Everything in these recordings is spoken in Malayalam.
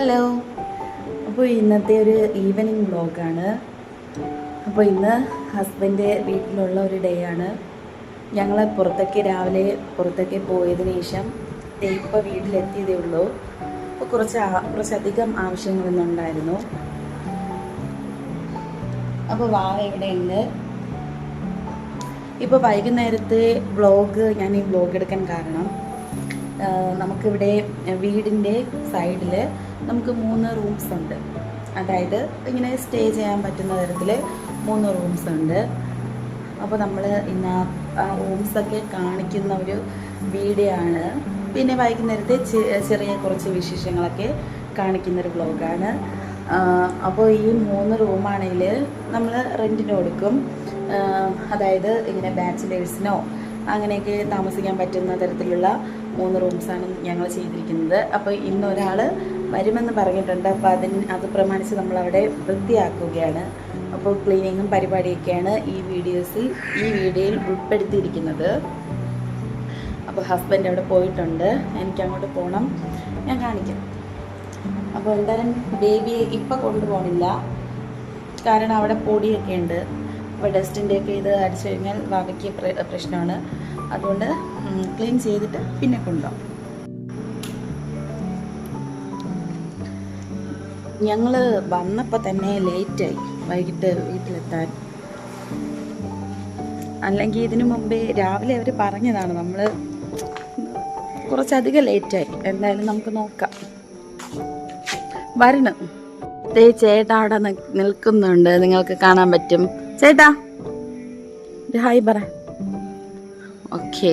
ഹലോ. അപ്പോൾ ഇന്നത്തെ ഒരു ഈവനിങ് വ്ളോഗാണ്. അപ്പോൾ ഇന്ന് ഹസ്ബൻഡ് വീട്ടിലുള്ള ഒരു ഡേ ആണ്. ഞങ്ങൾ രാവിലെ പുറത്തേക്ക് പോയതിനു ശേഷം ഇപ്പോൾ വീട്ടിലെത്തിയതേ ഉള്ളൂ. അപ്പോൾ കുറച്ചധികം ആവശ്യങ്ങളൊന്നുണ്ടായിരുന്നു. അപ്പോൾ വാവ ഇവിടെയുണ്ട്. ഇപ്പോൾ വൈകുന്നേരത്തെ ഞാൻ ഈ വ്ളോഗ് എടുക്കാൻ കാരണം നമുക്കിവിടെ വീടിൻ്റെ സൈഡിൽ നമുക്ക് 3 റൂംസ് ഉണ്ട്. അതായത് ഇങ്ങനെ സ്റ്റേ ചെയ്യാൻ പറ്റുന്ന തരത്തിൽ 3 റൂംസ് ഉണ്ട്. അപ്പോൾ നമ്മൾ ഇന്ന് ആ റൂംസൊക്കെ കാണിക്കുന്ന ഒരു വീഡിയോ ആണ്. പിന്നെ വൈകുന്നേരത്തെ ചെറിയ കുറച്ച് വിശേഷങ്ങളൊക്കെ കാണിക്കുന്നൊരു വ്ളോഗാണ്. അപ്പോൾ ഈ 3 റൂമാണെങ്കിൽ നമ്മൾ റെൻറ്റിന് കൊടുക്കും. അതായത് ഇങ്ങനെ ബാച്ചിലേഴ്സിനോ അങ്ങനെയൊക്കെ താമസിക്കാൻ പറ്റുന്ന തരത്തിലുള്ള 3 റൂംസാണ് ഞങ്ങൾ ചെയ്തിരിക്കുന്നത്. അപ്പോൾ ഇന്നൊരാൾ വരുമെന്ന് പറഞ്ഞിട്ടുണ്ട്. അപ്പോൾ അത് പ്രമാണിച്ച് നമ്മളവിടെ വൃത്തിയാക്കുകയാണ്. അപ്പോൾ ക്ലീനിങ്ങും പരിപാടിയൊക്കെയാണ് ഈ വീഡിയോയിൽ ഉൾപ്പെടുത്തിയിരിക്കുന്നത്. അപ്പോൾ ഹസ്ബൻഡ് അവിടെ പോയിട്ടുണ്ട്. എനിക്കങ്ങോട്ട് പോകണം, ഞാൻ കാണിക്കാം. അപ്പോൾ എന്തായാലും ബേബിയെ ഇപ്പം കൊണ്ടുപോകണില്ല, കാരണം അവിടെ പൊടിയൊക്കെ ഉണ്ട്. അപ്പോൾ ഡസ്റ്റിൻ്റെയൊക്കെ ഇത് അടിച്ചു കഴിഞ്ഞാൽ വാവയ്ക്ക് പ്രശ്നമാണ്. അതുകൊണ്ട് ക്ലീൻ ചെയ്തിട്ട് പിന്നെ കൊണ്ടുപോകാം. ഞങ്ങൾ വന്നപ്പോൾ തന്നെ ലേറ്റായി വൈകിട്ട് വീട്ടിലെത്താൻ. അല്ലെങ്കിൽ ഇതിനു മുമ്പേ രാവിലെ അവർ പറഞ്ഞതാണ്, നമ്മൾ കുറച്ചധികം ലേറ്റായി. എന്തായാലും നമുക്ക് നോക്കാം. വരണം. ചേട്ടാ അവിടെ നിൽക്കുന്നുണ്ട്, നിങ്ങൾക്ക് കാണാൻ പറ്റും. ചേട്ടാ ഹായ് പറ. ഓക്കെ,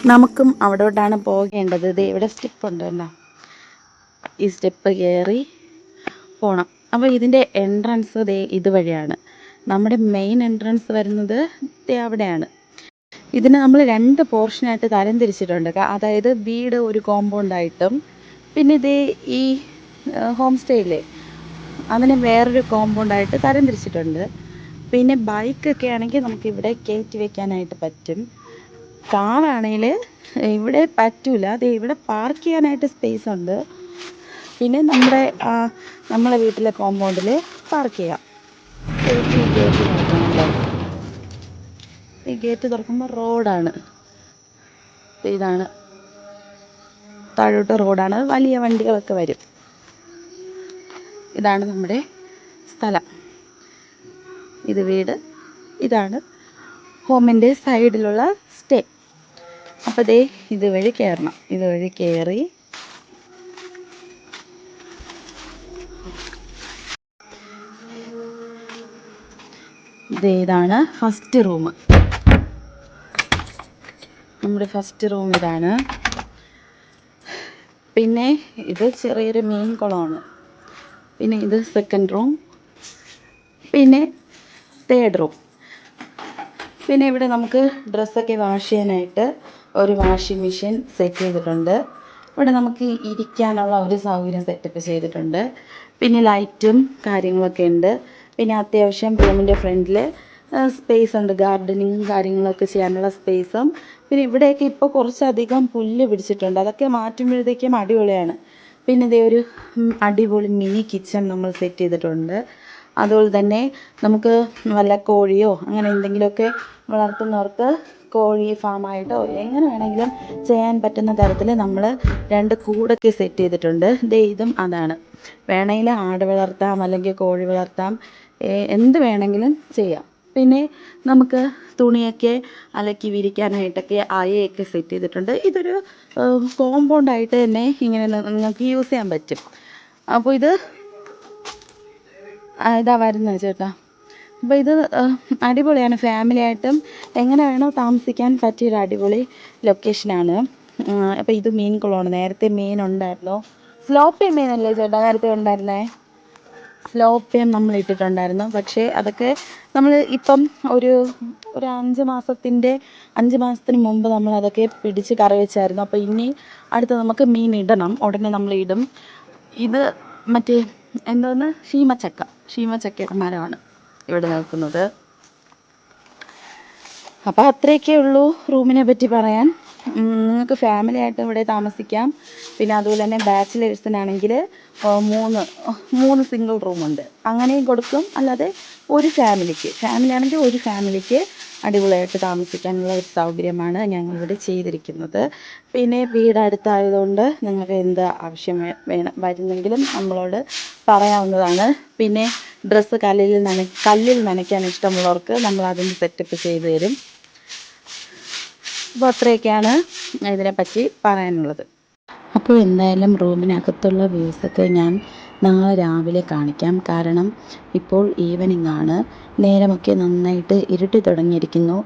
നമുക്കും അവിടോട്ടാണ് പോകേണ്ടത്. ഇവിടെ സ്റ്റെപ്പ് ഉണ്ട് കേട്ടോ, ഈ സ്റ്റെപ്പ് കയറി പോകണം. അപ്പോൾ ഇതിൻ്റെ എൻട്രൻസ് ഇതുവഴിയാണ്. നമ്മുടെ മെയിൻ എൻട്രൻസ് വരുന്നത് അവിടെയാണ്. ഇതിനെ നമ്മൾ 2 പോർഷനായിട്ട് തരംതിരിച്ചിട്ടുണ്ട്. അതായത് വീട് ഒരു കോമ്പൗണ്ടായിട്ടും പിന്നെ ഈ ഹോം സ്റ്റേയിലെ അതിനെ വേറൊരു കോമ്പൗണ്ടായിട്ട് തരംതിരിച്ചിട്ടുണ്ട്. പിന്നെ ബൈക്കൊക്കെ ആണെങ്കിൽ നമുക്കിവിടെ കയറ്റി വയ്ക്കാനായിട്ട് പറ്റും. കാറാണെങ്കിൽ ഇവിടെ പറ്റൂല. ഇവിടെ പാർക്ക് ചെയ്യാനായിട്ട് സ്പേസ് ഉണ്ട്. പിന്നെ നമ്മളെ വീട്ടിലെ കോമ്പൗണ്ടിൽ പാർക്ക് ചെയ്യാം. ഈ ഗേറ്റ് തുറക്കുമ്പോൾ റോഡാണ്. ഇതാണ് താഴോട്ട് റോഡാണ്, വലിയ വണ്ടികളൊക്കെ വരും. ഇതാണ് നമ്മുടെ സ്ഥലം. ഇത് വീട്, ഇതാണ് ഹോമിൻ്റെ സൈഡിലുള്ള സ്റ്റേ. അപ്പോൾ ഇതുവഴി കയറണം. ഇതുവഴി കയറി ഇതാണ് ഫസ്റ്റ് റൂം. നമ്മുടെ ഫസ്റ്റ് റൂം ഇതാണ്. പിന്നെ ഇത് ചെറിയൊരു മീൻ കുളമാണ്. പിന്നെ ഇത് സെക്കൻഡ് റൂം, പിന്നെ തേർഡ് റൂം. പിന്നെ ഇവിടെ നമുക്ക് ഡ്രസ്സൊക്കെ വാഷ് ചെയ്യാനായിട്ട് ഒരു വാഷിംഗ് മെഷീൻ സെറ്റ് ചെയ്തിട്ടുണ്ട്. ഇവിടെ നമുക്ക് ഇരിക്കാനുള്ള ഒരു സൗകര്യം സെറ്റപ്പ് ചെയ്തിട്ടുണ്ട്. പിന്നെ ലൈറ്റും കാര്യങ്ങളൊക്കെ ഉണ്ട്. പിന്നെ അത്യാവശ്യം റൂമിൻ്റെ ഫ്രണ്ടിൽ സ്പേസ് ഉണ്ട്, ഗാർഡനിങ് കാര്യങ്ങളൊക്കെ ചെയ്യാനുള്ള സ്പേസും. പിന്നെ ഇവിടെയൊക്കെ ഇപ്പോൾ കുറച്ചധികം പുല്ല് പിടിച്ചിട്ടുണ്ട്, അതൊക്കെ മാറ്റുമ്പോഴത്തേക്കും അടിപൊളിയാണ്. പിന്നെ ഒരു അടിപൊളി മിനി കിച്ചൺ നമ്മൾ സെറ്റ് ചെയ്തിട്ടുണ്ട്. അതുപോലെ തന്നെ നമുക്ക് വല്ല കോഴിയോ അങ്ങനെ എന്തെങ്കിലുമൊക്കെ വളർത്തുന്നവർക്ക് കോഴി ഫാമായിട്ടോ എങ്ങനെ വേണമെങ്കിലും ചെയ്യാൻ പറ്റുന്ന തരത്തിൽ നമ്മൾ 2 കൂടൊക്കെ സെറ്റ് ചെയ്തിട്ടുണ്ട്. ഇതും അതാണ്. വേണമെങ്കിൽ ആട് വളർത്താം, അല്ലെങ്കിൽ കോഴി വളർത്താം, എന്ത് വേണമെങ്കിലും ചെയ്യാം. പിന്നെ നമുക്ക് തുണിയൊക്കെ അലക്കി വിരിക്കാനായിട്ടൊക്കെ അയയൊക്കെ സെറ്റ് ചെയ്തിട്ടുണ്ട്. ഇതൊരു കോമ്പൗണ്ടായിട്ട് തന്നെ ഇങ്ങനെ നിങ്ങൾക്ക് യൂസ് ചെയ്യാൻ പറ്റും. അപ്പോൾ ഇതാ വരുന്നത് ചേട്ടാ. അപ്പോൾ ഇത് അടിപൊളിയാണ്. ഫാമിലി ആയിട്ടും എങ്ങനെ വേണോ താമസിക്കാൻ പറ്റിയൊരു അടിപൊളി ലൊക്കേഷനാണ്. അപ്പോൾ ഇത് മീൻ കുളമാണ്. നേരത്തെ മീൻ ഉണ്ടായിരുന്നു. സ്ലോപ്പിയ മീനല്ലേ ചേട്ടാ നേരത്തെ ഉണ്ടായിരുന്നേ? സ്ലോപ്പിയം നമ്മൾ ഇട്ടിട്ടുണ്ടായിരുന്നു. പക്ഷേ അതൊക്കെ നമ്മൾ ഇപ്പം ഒരു 5 മാസത്തിന് മുമ്പ് നമ്മൾ അതൊക്കെ പിടിച്ച് കറി വെച്ചായിരുന്നു. അപ്പോൾ ഇനി അടുത്ത് നമുക്ക് മീൻ ഇടണം. ഉടനെ നമ്മൾ ഇടും. ഇത് മറ്റേ ശീമച്ചക്കയുടെ മരമാണ് ഇവിടെ നിൽക്കുന്നത്. അപ്പോൾ അത്രയൊക്കെ ഉള്ളൂ റൂമിനെ പറ്റി പറയാൻ. നിങ്ങൾക്ക് ഫാമിലി ആയിട്ട് ഇവിടെ താമസിക്കാം. പിന്നെ അതുപോലെ തന്നെ ബാച്ചിലേഴ്സിനാണെങ്കിൽ മൂന്ന് മൂന്ന് സിംഗിൾ റൂമുണ്ട്, അങ്ങനെയും കൊടുക്കും. അല്ലാതെ ഒരു ഫാമിലി ആണെങ്കിൽ ഒരു ഫാമിലിക്ക് അടിപൊളിയായിട്ട് താമസിക്കാനുള്ള ഒരു സൗകര്യമാണ് ഞങ്ങളിവിടെ ചെയ്തിരിക്കുന്നത്. പിന്നെ വീട് അടുത്തായതുകൊണ്ട് നിങ്ങൾക്ക് എന്ത് ആവശ്യം വേണം വരുന്നെങ്കിലും നമ്മളോട് പറയാവുന്നതാണ്. പിന്നെ ഡ്രസ്സ് കല്ലിൽ നനയ്ക്കാൻ ഇഷ്ടമുള്ളവർക്ക് നമ്മൾ അതിന് സെറ്റപ്പ് ചെയ്ത് തരും. അപ്പോൾ അത്രയൊക്കെയാണ് ഇതിനെപ്പറ്റി പറയാനുള്ളത്. അപ്പോൾ എന്തായാലും റൂമിനകത്തുള്ള വ്യൂസൊക്കെ ഞാൻ നാളെ രാവിലെ കാണിക്കാം. കാരണം ഇപ്പോൾ ഈവനിങ് ആണ്, നേരമൊക്കെ നന്നായിട്ട് ഇരുട്ടി തുടങ്ങിയിരിക്കുന്നു.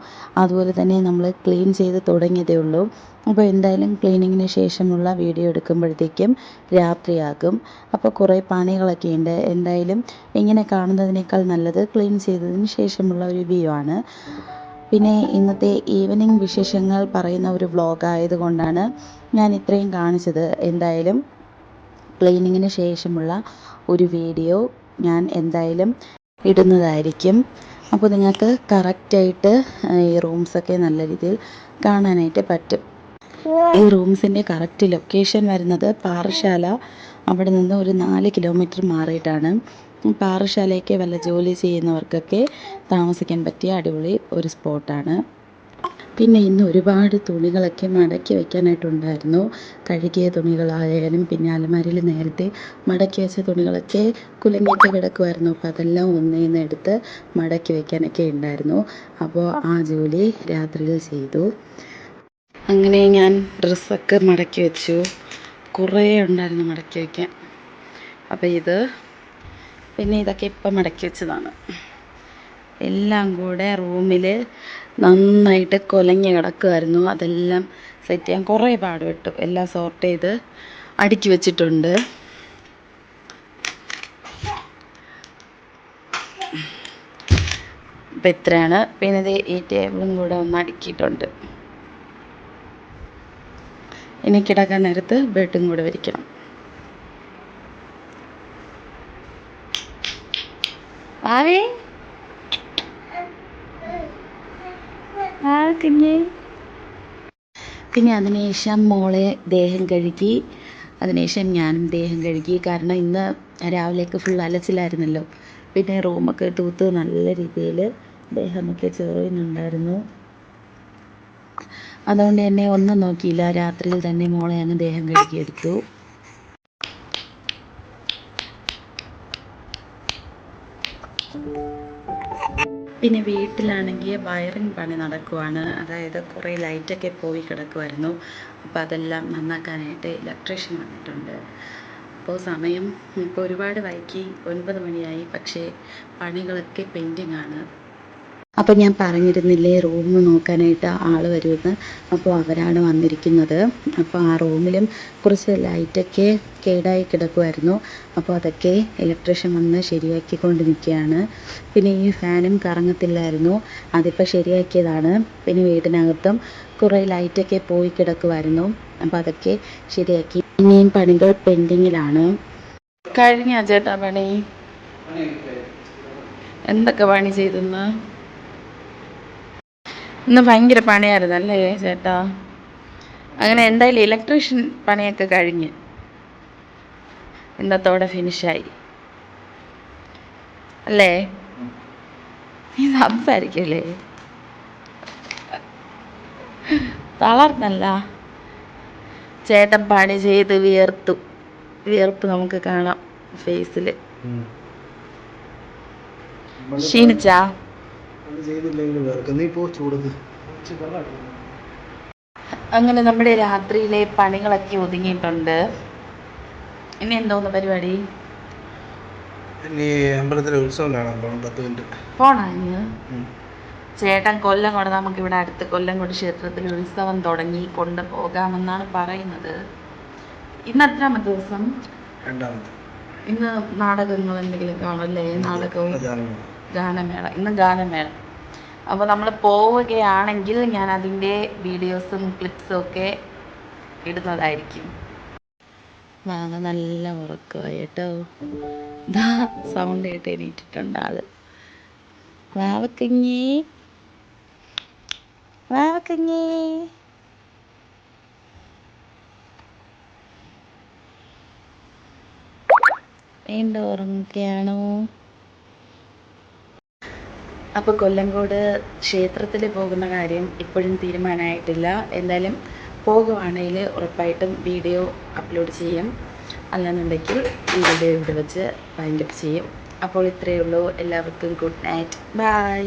അതുപോലെ തന്നെ നമ്മൾ ക്ലീൻ ചെയ്ത് തുടങ്ങിയതേ ഉള്ളൂ. അപ്പോൾ എന്തായാലും ക്ലീനിങ്ങിന് ശേഷമുള്ള വീഡിയോ എടുക്കുമ്പോഴത്തേക്കും രാത്രിയാകും. അപ്പോൾ കുറേ പണികളൊക്കെ ഉണ്ട്. എന്തായാലും ഇങ്ങനെ കാണുന്നതിനേക്കാൾ നല്ലത് ക്ലീൻ ചെയ്തതിന് ശേഷമുള്ള ഒരു വ്യൂ ആണ്. പിന്നെ ഇന്നത്തെ ഈവനിങ് വിശേഷങ്ങൾ പറയുന്ന ഒരു വ്ളോഗ് ആയതുകൊണ്ടാണ് ഞാൻ ഇത്രയും കാണിച്ചത്. എന്തായാലും ക്ലീനിങ്ങിന് ശേഷമുള്ള ഒരു വീഡിയോ ഞാൻ എന്തായാലും ഇടുന്നതായിരിക്കും. അപ്പോൾ നിങ്ങൾക്ക് കറക്റ്റായിട്ട് ഈ റൂംസൊക്കെ നല്ല രീതിയിൽ കാണാനായിട്ട് പറ്റും. ഈ റൂംസിൻ്റെ കറക്റ്റ് ലൊക്കേഷൻ വരുന്നത് പാറശാല, അവിടെ നിന്ന് ഒരു 4 കിലോമീറ്റർ മാറിയിട്ടാണ്. പാറശാലയ്ക്ക് വല്ല ജോലി ചെയ്യുന്നവർക്കൊക്കെ താമസിക്കാൻ പറ്റിയ അടിപൊളി ഒരു സ്പോട്ടാണ്. പിന്നെ ഇന്ന് ഒരുപാട് തുണികളൊക്കെ മടക്കി വയ്ക്കാനായിട്ടുണ്ടായിരുന്നു. കഴുകിയ തുണികളായാലും പിന്നെ അലമാരയിൽ നേരത്തെ മടക്കി വെച്ച തുണികളൊക്കെ കുലുങ്ങിയിട്ട് കിടക്കുമായിരുന്നു. അപ്പോൾ അതെല്ലാം ഒന്നേന്ന് എടുത്ത് മടക്കി വയ്ക്കാനൊക്കെ ഉണ്ടായിരുന്നു. അപ്പോൾ ആ ജോലി രാത്രിയിൽ ചെയ്തു. അങ്ങനെ ഞാൻ ഡ്രസ്സൊക്കെ മടക്കി വെച്ചു. കുറേ ഉണ്ടായിരുന്നു മടക്കി വയ്ക്കാൻ. അപ്പോൾ പിന്നെ ഇതൊക്കെ ഇപ്പം മടക്കി വെച്ചതാണ്. എല്ലാം കൂടെ റൂമിൽ നന്നായിട്ട് കുലഞ്ഞ് കിടക്കുമായിരുന്നു. അതെല്ലാം സെറ്റ് ചെയ്യാൻ കുറേ പാടുപെട്ടു. എല്ലാം സോർട്ട് ചെയ്ത് അടുക്കി വെച്ചിട്ടുണ്ട്. അപ്പം ഇത്രയാണ്. പിന്നെ ഇത് ഈ ടേബിളും കൂടെ ഒന്ന് അടുക്കിയിട്ടുണ്ട്. ഇനി കിടക്കാൻ നേരത്ത് ബെഡും കൂടെ വിരിക്കണം. ആവേ പിന്നെ അതിനുശേഷം മോളെ ദേഹം കഴുകി. അതിനുശേഷം ഞാനും ദേഹം കഴുകി. കാരണം ഇന്ന് രാവിലേക്ക് ഫുൾ അലച്ചിലായിരുന്നല്ലോ. പിന്നെ റൂമൊക്കെ തൂത്ത് നല്ല രീതിയിൽ ദേഹമൊക്കെ ചൊറിയുന്നുണ്ടായിരുന്നു. അതുകൊണ്ട് തന്നെ ഒന്നും നോക്കിയില്ല, രാത്രിയിൽ തന്നെ മോളെ അങ്ങ് ദേഹം കഴുകിയെടുത്തു. പിന്നെ വീട്ടിലാണെങ്കിൽ വയറിങ് പണി നടക്കുവാണ്. അതായത് കുറേ ലൈറ്റൊക്കെ പോയി കിടക്കുമായിരുന്നു. അപ്പോൾ അതെല്ലാം നന്നാക്കാനായിട്ട് ഇലക്ട്രീഷ്യൻ വന്നിട്ടുണ്ട്. അപ്പോൾ സമയം ഇപ്പോൾ ഒരുപാട് വൈകി, 9 മണിയായി. പക്ഷേ പണികളൊക്കെ പെൻഡിങ് ആണ്. അപ്പോൾ ഞാൻ പറഞ്ഞിരുന്നില്ലേ റൂം നോക്കാനായിട്ട് ആൾ വരുമെന്ന്. അപ്പോൾ അവരാണ് വന്നിരിക്കുന്നത്. അപ്പോൾ ആ റൂമിലും കുറച്ച് ലൈറ്റൊക്കെ കേടായി കിടക്കുമായിരുന്നു. അപ്പോൾ അതൊക്കെ ഇലക്ട്രീഷ്യൻ വന്ന് ശരിയാക്കിക്കൊണ്ട് നിൽക്കുകയാണ്. പിന്നെ ഈ ഫാനും കറങ്ങത്തില്ലായിരുന്നു, അതിപ്പോൾ ശരിയാക്കിയതാണ്. പിന്നെ വീടിനകത്തും കുറേ ലൈറ്റൊക്കെ പോയി കിടക്കുമായിരുന്നു. അപ്പോൾ അതൊക്കെ ശരിയാക്കി. ഇനിയും പണികൾ പെൻഡിങ്ങിലാണ്. കഴിഞ്ഞ ചേട്ടാ പണി എന്തൊക്കെ പണി ചെയ്തെന്ന്? ഇന്ന് ഭയങ്കര പണിയായിരുന്നു അല്ലേ ചേട്ടാ? അങ്ങനെ എന്തായാലും ഇലക്ട്രീഷ്യൻ പണിയൊക്കെ കഴിഞ്ഞ് ഇന്നത്തോടെ ഫിനിഷായി അല്ലേ? നീ സംസാരിക്കല്ലേ, തളർന്നല്ല. ചേട്ടൻ പണി ചെയ്ത് വിയർപ്പ് നമുക്ക് കാണാം ഫേസിൽ. ക്ഷീണിച്ചാ? അങ്ങനെ നമ്മുടെ രാത്രിയിലെ പണികളൊക്കെ ഒതുങ്ങിയിട്ടുണ്ട്. ഇനി എന്തോന്ന് പരിപാടി? അമ്പലത്തിലെ ഉത്സവം കാണാൻ പോകണം. 10 മിനിറ്റ് പോണോ ഇന്ന്? ചേട്ടൻ കൊല്ലംകോട്, നമുക്കിവിടെ അടുത്ത് കൊല്ലംകോട് ക്ഷേത്രത്തിൽ ഉത്സവം തുടങ്ങി, കൊണ്ടുപോകാമെന്നാണ് പറയുന്നത്. ഇന്ന് എത്രാമത്തെ ദിവസം? 2ാമത്തെ. ഇന്ന് നാടകങ്ങൾ എന്തെങ്കിലും കാണുമല്ലേ? നാടകവും ഗാനമേള. ഇന്ന് ഗാനമേള. അപ്പോൾ നമ്മൾ പോവുകയാണെങ്കിൽ ഞാൻ അതിൻ്റെ വീഡിയോസും ക്ലിപ്സും ഒക്കെ ഇടുന്നതായിരിക്കും. മാങ്ങ നല്ല ഉറക്കമായി കേട്ടോ. സൗണ്ട് കേട്ട് എണീറ്റിട്ടുണ്ട് ആള്. വാവക്കഞ്ഞി. വീണ്ടും ഉറങ്ങുകയാണോ? അപ്പോൾ കൊല്ലങ്കോട് ക്ഷേത്രത്തിൽ പോകുന്ന കാര്യം ഇപ്പോഴും തീരുമാനമായിട്ടില്ല. എന്തായാലും പോകുവാണെങ്കിൽ ഉറപ്പായിട്ടും വീഡിയോ അപ്ലോഡ് ചെയ്യും. അല്ലാന്നുണ്ടെങ്കിൽ ഈ വീഡിയോ ഇവിടെ വെച്ച് വൈൻഡപ്പ് ചെയ്യും. അപ്പോൾ ഇത്രയേ ഉള്ളൂ. എല്ലാവർക്കും ഗുഡ് നൈറ്റ്. ബൈ.